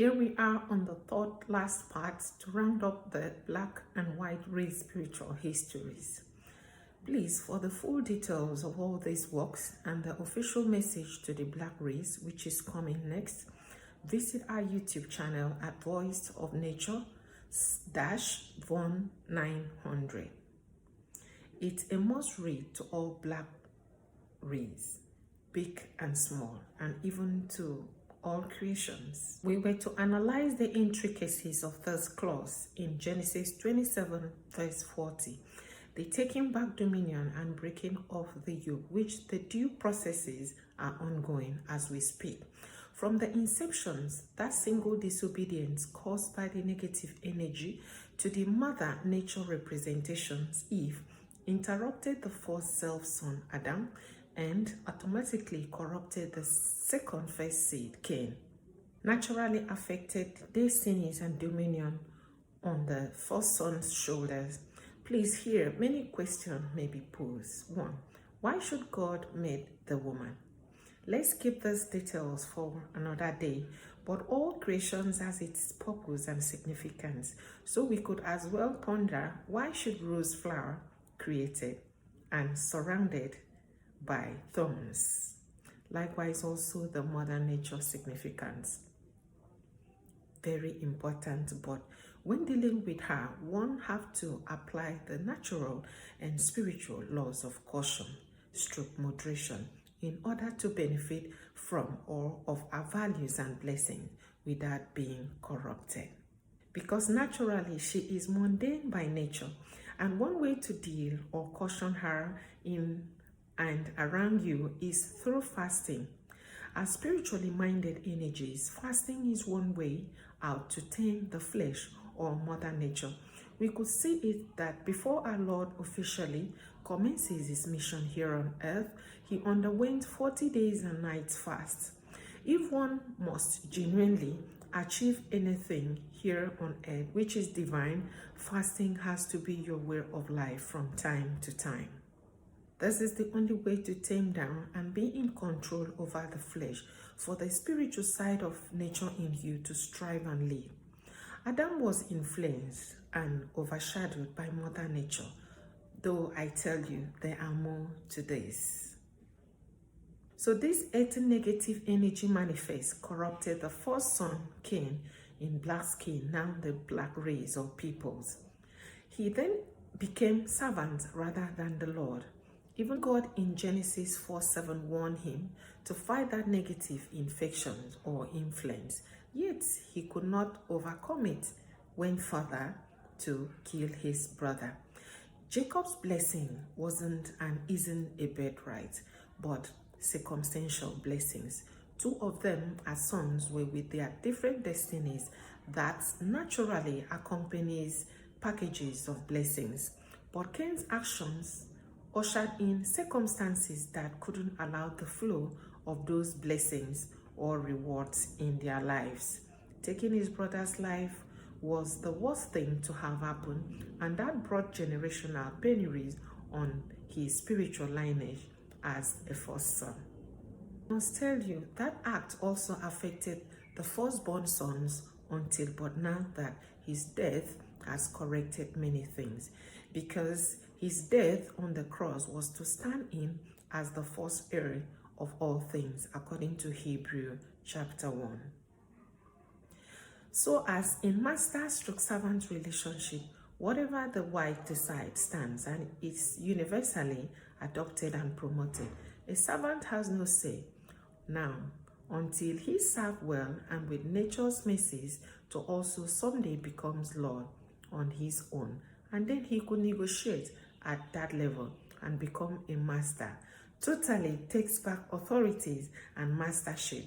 Here we are on the third last part to round up the black and white race spiritual histories. Please, for the full details of all these works and the official message to the black race, which is coming next, visit our YouTube channel at Voice of Nature -1900. It's a must read to all black race, big and small, and even to all creations. We were to analyze the intricacies of this clause in Genesis 27 verse 40, the taking back dominion and breaking of the yoke, which the due processes are ongoing as we speak. From the inceptions, that single disobedience caused by the negative energy to the mother nature representations, Eve, interrupted the first self-son, Adam, and automatically corrupted the second first seed, Cain. Naturally affected destinies and dominion on the first son's shoulders. Please, here many questions may be posed. 1. Why should God make the woman? Let's keep these details for another day, but all creations has its purpose and significance. So we could as well ponder, why should rose flower created and surrounded by thorns? Likewise, also the mother nature significance. Very important, but when dealing with her, one have to apply the natural and spiritual laws of caution, stroke moderation, in order to benefit from all of our values and blessings without being corrupted. Because naturally she is mundane by nature, and one way to deal or caution her in and around you is through fasting. As spiritually minded energies, fasting is one way out to tame the flesh or mother nature. We could see it that before our Lord officially commences his mission here on earth, he underwent 40 days and nights fast. If one must genuinely achieve anything here on earth which is divine, fasting has to be your way of life from time to time. This is the only way to tame down and be in control over the flesh, for the spiritual side of nature in you to strive and live. Adam was influenced and overshadowed by mother nature, though I tell you there are more to this. So this earthly negative energy manifest corrupted the first son, Cain, in black skin, now the black race of peoples. He then became servant rather than the Lord. Even God in Genesis 4:7 warned him to fight that negative infection or influence, yet he could not overcome it, went further to kill his brother. Jacob's blessing wasn't and isn't a birthright, but circumstantial blessings. Two of them as sons were with their different destinies that naturally accompanies packages of blessings. But Cain's actions ushered in circumstances that couldn't allow the flow of those blessings or rewards in their lives. Taking his brother's life was the worst thing to have happened, and that brought generational penuries on his spiritual lineage as a first son. I must tell you, that act also affected the firstborn sons but now that his death has corrected many things, because his death on the cross was to stand in as the first heir of all things, according to Hebrews chapter 1. So as in master-servant relationship, whatever the wife decides stands and is universally adopted and promoted. A servant has no say now until he serves well and with nature's mercies to also someday becomes Lord on his own, and then he could negotiate at that level and become a master, totally takes back authorities and mastership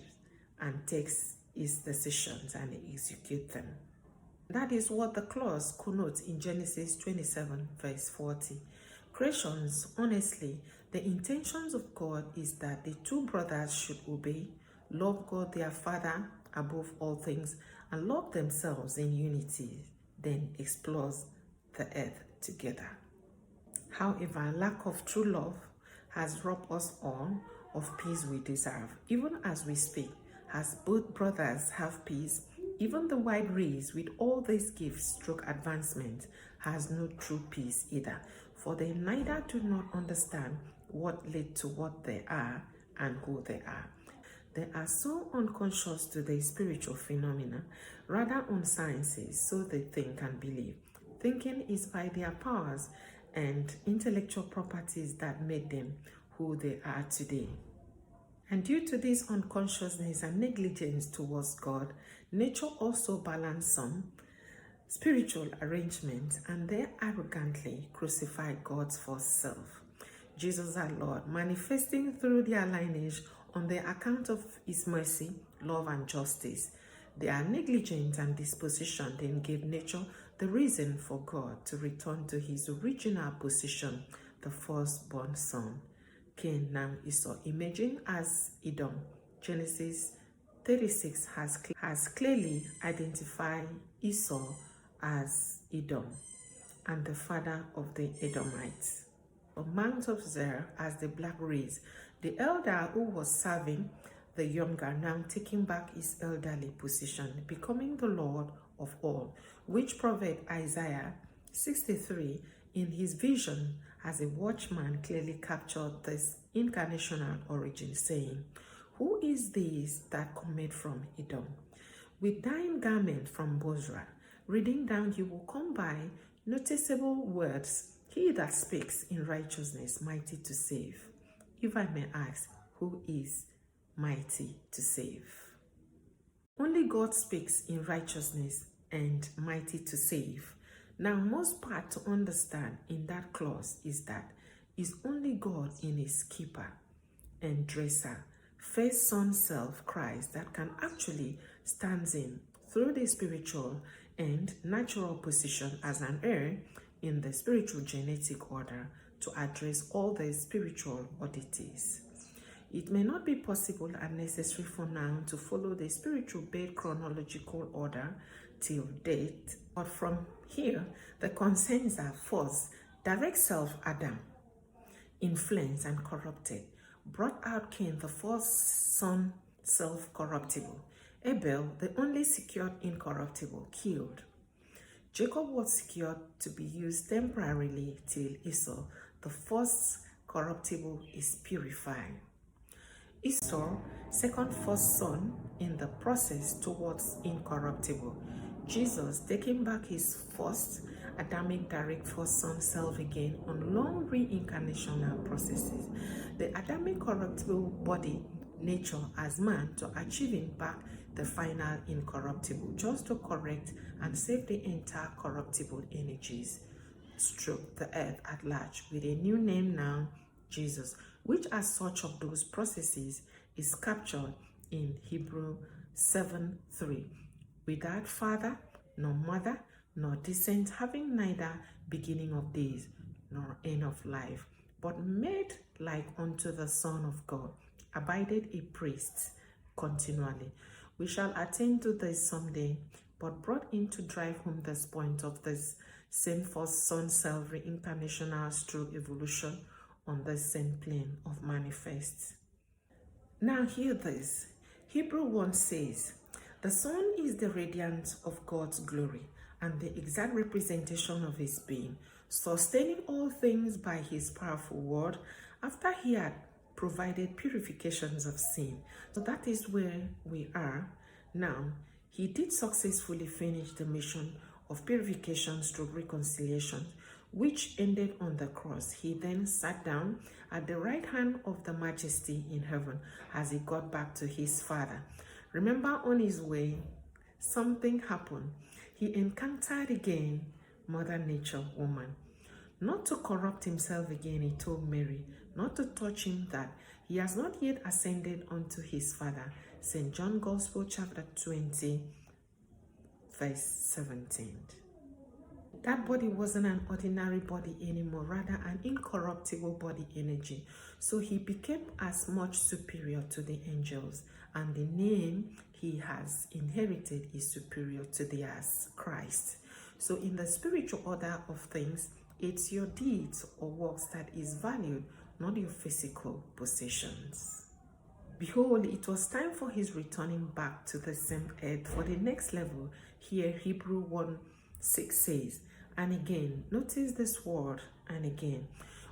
and takes his decisions and execute them. That is what the clause connotes in Genesis 27 verse 40. Creations, honestly, the intentions of God is that the two brothers should obey, love God their Father above all things, and love themselves in unity, then explore the earth together. However, lack of true love has robbed us all of peace we deserve. Even as we speak, as both brothers have peace, Even the white race, with all these gifts stroke advancement, has no true peace either, for they neither do not understand what led to what they are and who they are. They are so unconscious to the spiritual phenomena, rather on sciences, so they think and believe. Thinking is by their powers and intellectual properties that made them who they are today. And due to this unconsciousness and negligence towards God, nature also balanced some spiritual arrangements, and they arrogantly crucified God's first self, Jesus our Lord, manifesting through their lineage on the account of his mercy, love, and justice. Their negligence and disposition then gave nature the reason for God to return to his original position, the firstborn son. Cain, now Esau, emerging as Edom. Genesis 36 has clearly identified Esau as Edom and the father of the Edomites. On Mount of Zer as the black race, the elder who was serving the younger now taking back his elderly position, becoming the Lord of all, which prophet Isaiah 63 in his vision as a watchman clearly captured this incarnational origin, saying, "Who is this that cometh from Edom, with thine garment from Bozrah?" Reading down, you will come by noticeable words. He that speaks in righteousness, mighty to save. If I may ask, who is mighty to save? Only God speaks in righteousness and mighty to save. Now, most part to understand in that clause is that it's only God in his keeper and dresser, first son self, Christ, that can actually stand in through the spiritual and natural position as an heir in the spiritual genetic order to address all the spiritual oddities. It may not be possible and necessary for now to follow the spiritual birth chronological order till date, but from here, the concerns are first, direct self Adam, influenced and corrupted, brought out Cain, the first son, self-corruptible. Abel, the only secured incorruptible, killed. Jacob was secured to be used temporarily till Esau, the first corruptible, is purified. Esau, second first son in the process towards incorruptible. Jesus taking back his first Adamic direct first son self again on long reincarnational processes. The Adamic corruptible body nature as man to achieving back the final incorruptible, just to correct and save the entire corruptible energies stroke the earth at large with a new name now, Jesus, which as such of those processes is captured in Hebrew 7:3. Without father, nor mother, nor descent, having neither beginning of days, nor end of life, but made like unto the Son of God, abided a priest continually. We shall attain to this someday, but brought in to drive home this point of this same first Son self reincarnational true evolution on the same plane of manifests. Now hear this. Hebrew 1 says, "The Son is the radiance of God's glory and the exact representation of his being, sustaining all things by his powerful word, after he had provided purifications of sin." So that is where we are now. He did successfully finish the mission of purifications through reconciliation, which ended on the cross. He then sat down at the right hand of the Majesty in heaven as he got back to his Father. Remember, on his way, something happened. He encountered again Mother Nature, woman. Not to corrupt himself again, he told Mary, not to touch him, that he has not yet ascended unto his Father. St. John Gospel chapter 20, verse 17. That body wasn't an ordinary body anymore, rather an incorruptible body energy. So he became as much superior to the angels, and the name he has inherited is superior to theirs, Christ. So in the spiritual order of things, it's your deeds or works that is valued, not your physical possessions. Behold, it was time for his returning back to the same earth for the next level. Here, Hebrew 1:6 says, and again, notice this word, and again.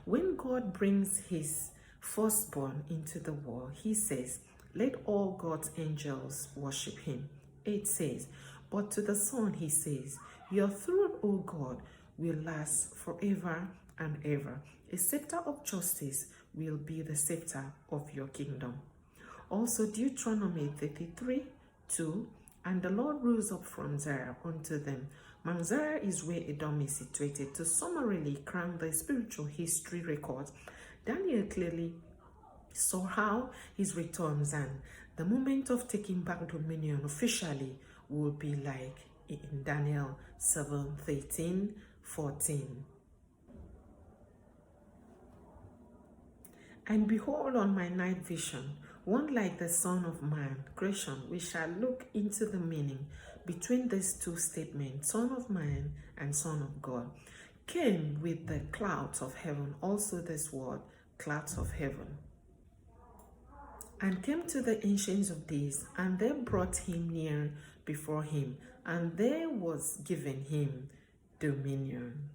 When God brings his firstborn into the world, he says, let all God's angels worship him. 8 says, but to the Son he says, your throne, O God, will last forever and ever. A scepter of justice will be the scepter of your kingdom. Also Deuteronomy 33:2, and the Lord rose up from Zerah unto them. Mount Zerah is where Edom is situated. To summarily crown the spiritual history records, Daniel clearly saw how his returns and the moment of taking back dominion officially will be like in Daniel 7:13-14. And behold, on my night vision, one like the Son of Man, creation, we shall look into the meaning between these two statements, Son of Man and Son of God, came with the clouds of heaven, also this word, clouds of heaven, and came to the ancients of days, and they brought him near before him, and there was given him dominion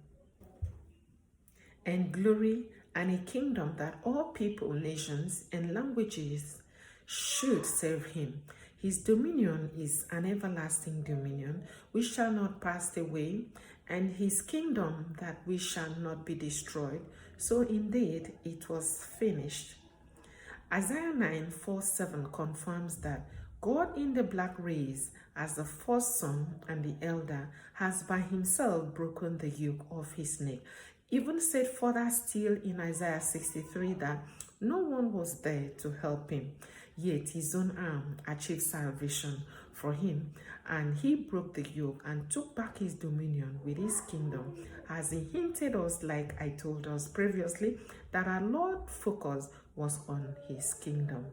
and glory and a kingdom that all people, nations, and languages should serve him. His dominion is an everlasting dominion which shall not pass away, and his kingdom that we shall not be destroyed. So indeed it was finished. Isaiah 9:4-7 confirms that God in the black race, as the first son and the elder, has by himself broken the yoke of his neck. Even said further still in Isaiah 63 that no one was there to help him, yet his own arm achieved salvation for him, and he broke the yoke and took back his dominion with his kingdom, as he hinted us, like I told us previously, that our Lord's focus was on his kingdom.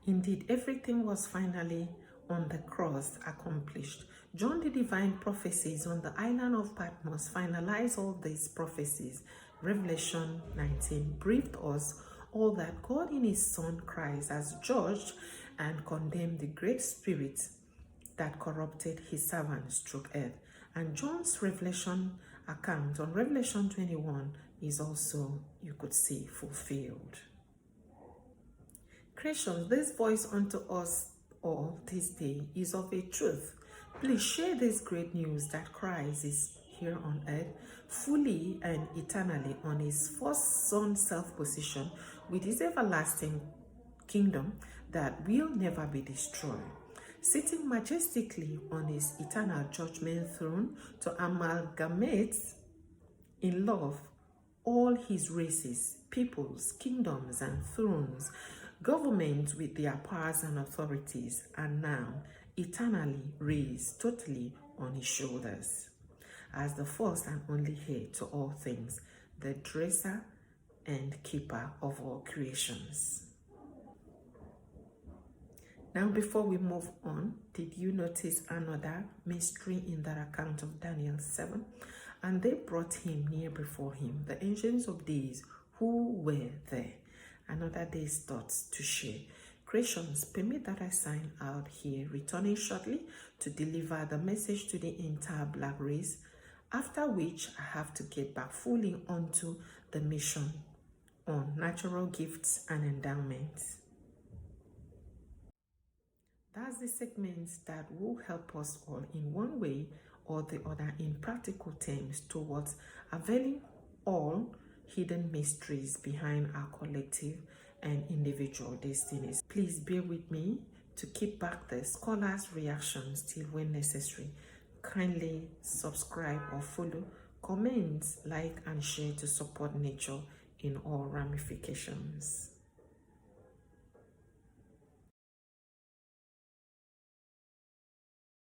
Indeed, everything was finally on the cross accomplished. John, the divine prophecies on the island of Patmos, finalized all these prophecies. Revelation 19 briefed us all that God in his Son Christ has judged and condemned the great spirit that corrupted his servants through earth. And John's Revelation account on Revelation 21 is also, you could see, fulfilled. Creation, this voice unto us all this day is of a truth. Please share this great news that Christ is here on earth, fully and eternally on his first son self-position with his everlasting kingdom that will never be destroyed, sitting majestically on his eternal judgment throne to amalgamate in love all his races, peoples, kingdoms, and thrones, governments with their powers and authorities, and now eternally raised totally on his shoulders, as the first and only heir to all things, the dresser and keeper of all creations. Now, before we move on, did you notice another mystery in that account of Daniel 7? And they brought him near before him, the ancients of days who were there. Another day's thoughts to share. Creations, permit that I sign out here, returning shortly to deliver the message to the entire black race, after which I have to get back fully onto the mission on natural gifts and endowments. That's the segment that will help us all in one way or the other in practical terms towards availing all hidden mysteries behind our collective and individual destinies. Please bear with me to keep back the scholars' reactions till when necessary. Kindly subscribe or follow, comment, like, and share to support nature in all ramifications.